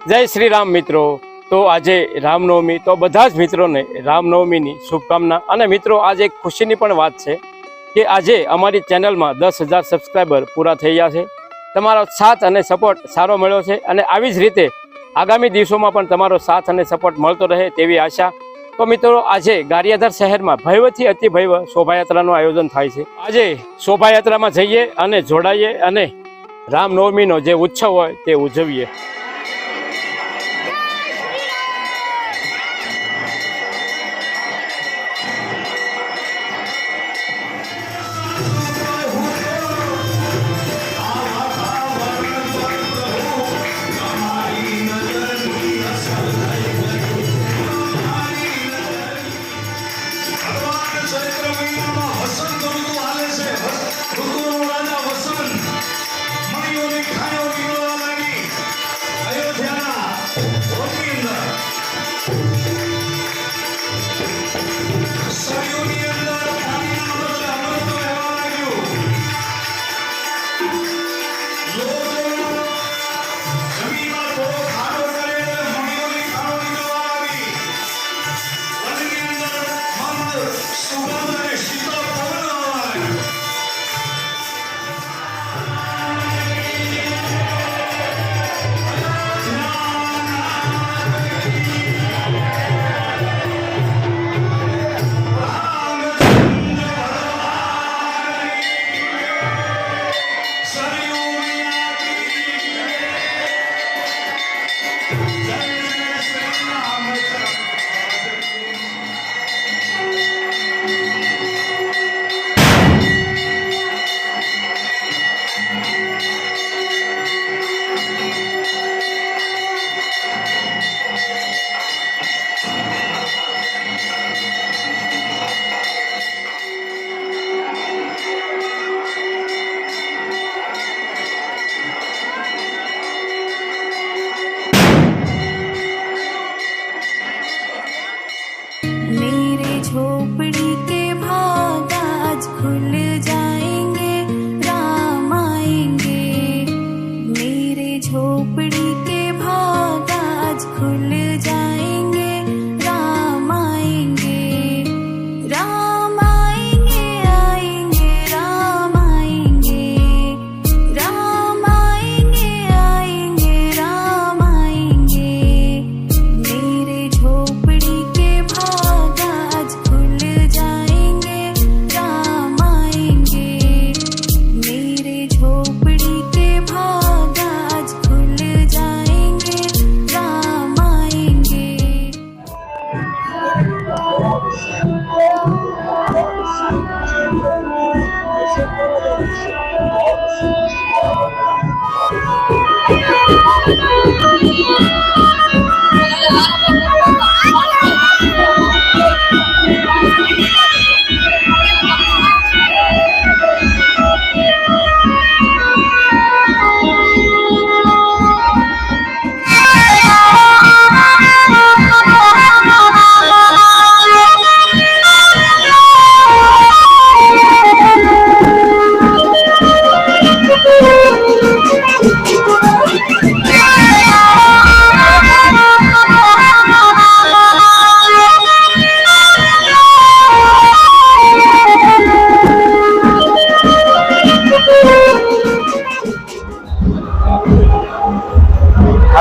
जय श्री राम मित्रों। तो आज रामनवमी तो बधा ज मित्रों ने रामनवमी शुभकामना। अने मित्रों आज एक खुशी पण बात है कि आज अमारी चेनल में 10,000 सब्सक्राइबर पूरा थई गया है। तमारो साथ अने सपोर्ट सारो मळ्यो छे अने आवी ज रीते आगामी दिवसों में पण तमारो साथ अने सपोर्ट मळतो रहे तेवी आशा। तो मित्रों आज गारियाधार शहर में भव्यथी अति भव्य शोभायात्रानुं आयोजन थाय छे। आज शोभायात्रा में जईए अने जोड़ाईए अने रामनवमीनो जे उत्सव होय ते उजवीए। झोपड़ी के भाग आज खुल जाएंगे, राम आएंगे। मेरे झोपड़ी के भाग आज खुल जाएंगे, राम आएंगे। राम आएंगे, आएंगे, राम आएंगे। राम आएंगे, आएंगे, राम आएंगे। मेरे झोपड़ी के भाग आज खुल जाएंगे, राम आएंगे। मेरे झोपड़ी के भाग आज खुल जाएंगे, राम आएंगे।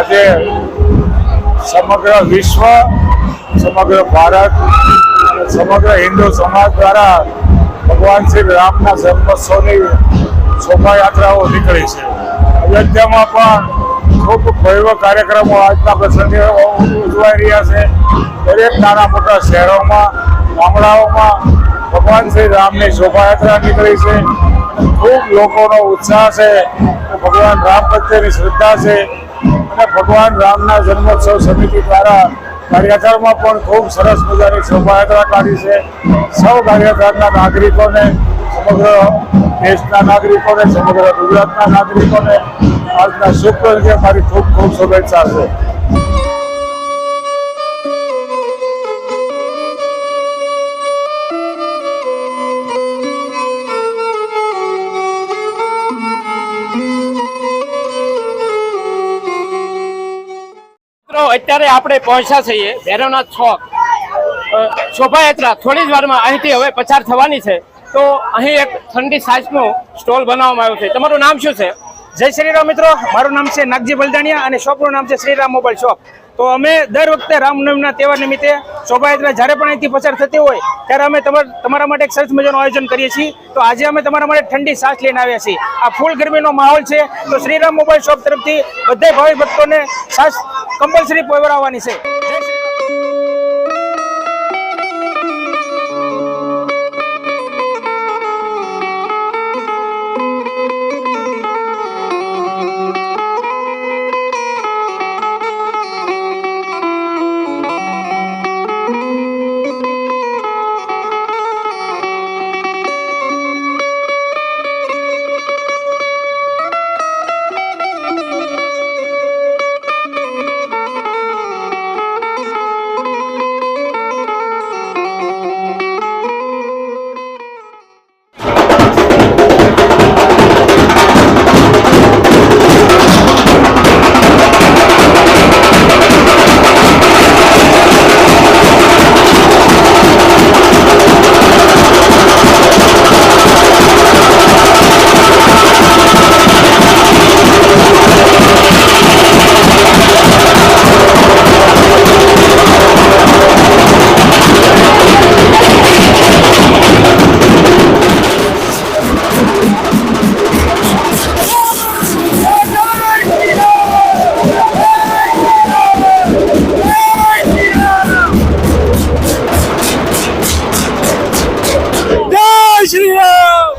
आज समग्र विश्व, समग्र भारत, समग्र हिंदू समाज द्वारा भगवान श्री रामना जन्मोत्सवની શોભાયાત્રાઓ નીકળી છે। અયોધ્યામાં પણ ખૂબ ભવ્ય કાર્યક્રમો આજના પ્રસંગે ઉજવાઈ રહ્યા છે। દરેક નાના મોટા શહેરોમાં, ગામડાઓમાં ભગવાન શ્રી રામની શોભાયાત્રા નીકળી છે। ખૂબ લોકોનો ઉત્સાહ છે, ભગવાન રામ પ્રત્યેની શ્રદ્ધા છે અને ભગવાન રામના જન્મોત્સવ સમિતિ દ્વારા ગારિયાધારમાં પણ ખૂબ સરસ મજાની શોભાયાત્રા કાઢી છે। સૌ ગારિયાધારના નાગરિકોને, સમગ્ર દેશના નાગરિકોને, સમગ્ર ગુજરાતના નાગરિકોને આજના શુભ પ્રસંગે મારી ખૂબ ખૂબ શુભેચ્છા છે। મિત્રો અત્યારે આપણે પહોંચ્યા છીએ ભૈરવનાથ ચોક શોભાયાત્રા થોડી જ વારમાં અહીંથી હવે પસાર થવાની છે તો અહીં એક ઠંડી છાશનો સ્ટોલ બનાવવામાં આવ્યો છે. તમારું નામ શું છે? જય શ્રી રામ મિત્રો, મારું નામ છે નાગજી બલદાણિયા અને શોપનું નામ છે શ્રીરામ મોબાઈલ શોપ. તો અમે દર વખતે રામનવમીના તહેવાર નિમિત્તે શોભાયાત્રા જ્યારે પણ અહીંથી પસાર થતી હોય ત્યારે અમે તમારા માટે એક સરસ મજાનું આયોજન કરીએ છીએ. તો આજે અમે તમારા માટે ઠંડી છાશ લઈને આવ્યા છીએ. આ ફૂલ ગરમીનો માહોલ છે તો શ્રીરામ મોબાઈલ શોપ તરફથી બધા ભાવિક ભક્તોને છાશ કમ્પલસરી પહોંચાડવાની છે. જય શ્રી રામ.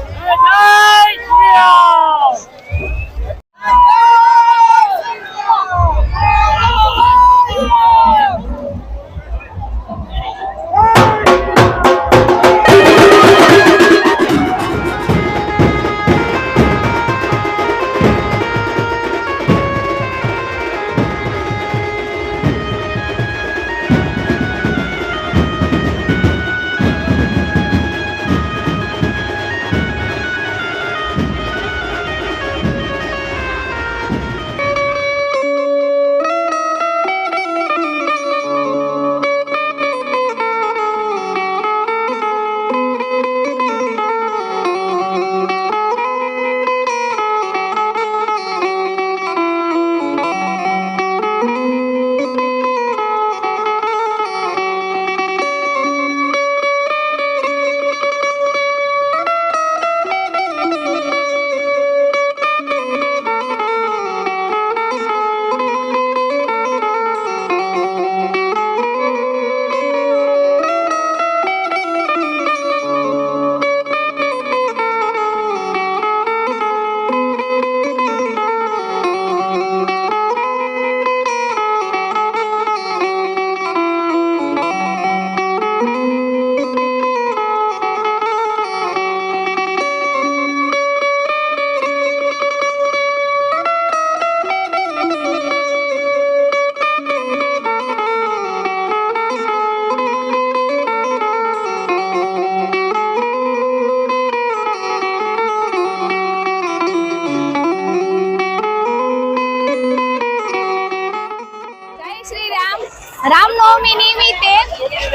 રામનવમી નિમિત્તે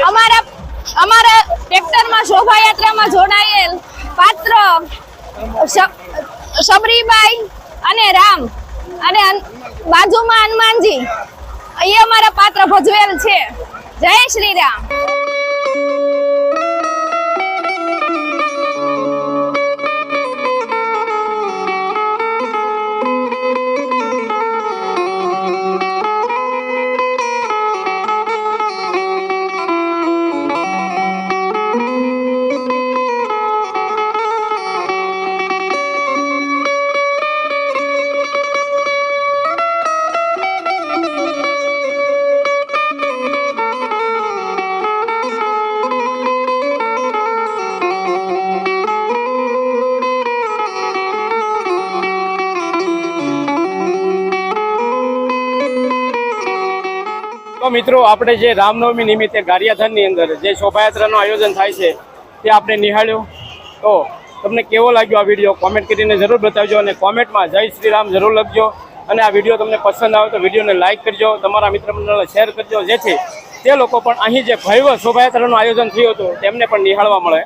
અમારા ટ્રેક્ટરમાં શોભાયાત્રામાં જોડાયેલ પાત્ર શબરીબાઈ અને રામ અને બાજુમાં હનુમાનજી એ અમારા પાત્ર ભજવેલ છે. જય શ્રી રામ. તો મિત્રો આપણે જે રામનવમી નિમિત્તે ગારિયાધાનની અંદર જે શોભાયાત્રાનું આયોજન થાય છે તે આપણે નિહાળ્યો. તો તમને કેવો લાગ્યો આ વિડીયો કોમેન્ટ કરીને જરૂર બતાવજો અને કોમેન્ટમાં જય શ્રી રામ જરૂર લખજો. અને આ વિડીયો તમને પસંદ આવે તો વિડીયોને લાઇક કરજો, તમારા મિત્ર મંડળને શેર કરજો, જેથી તે લોકો પણ અહીં જે ભવ્ય શોભાયાત્રાનું આયોજન થયું હતું તેમને પણ નિહાળવા મળે.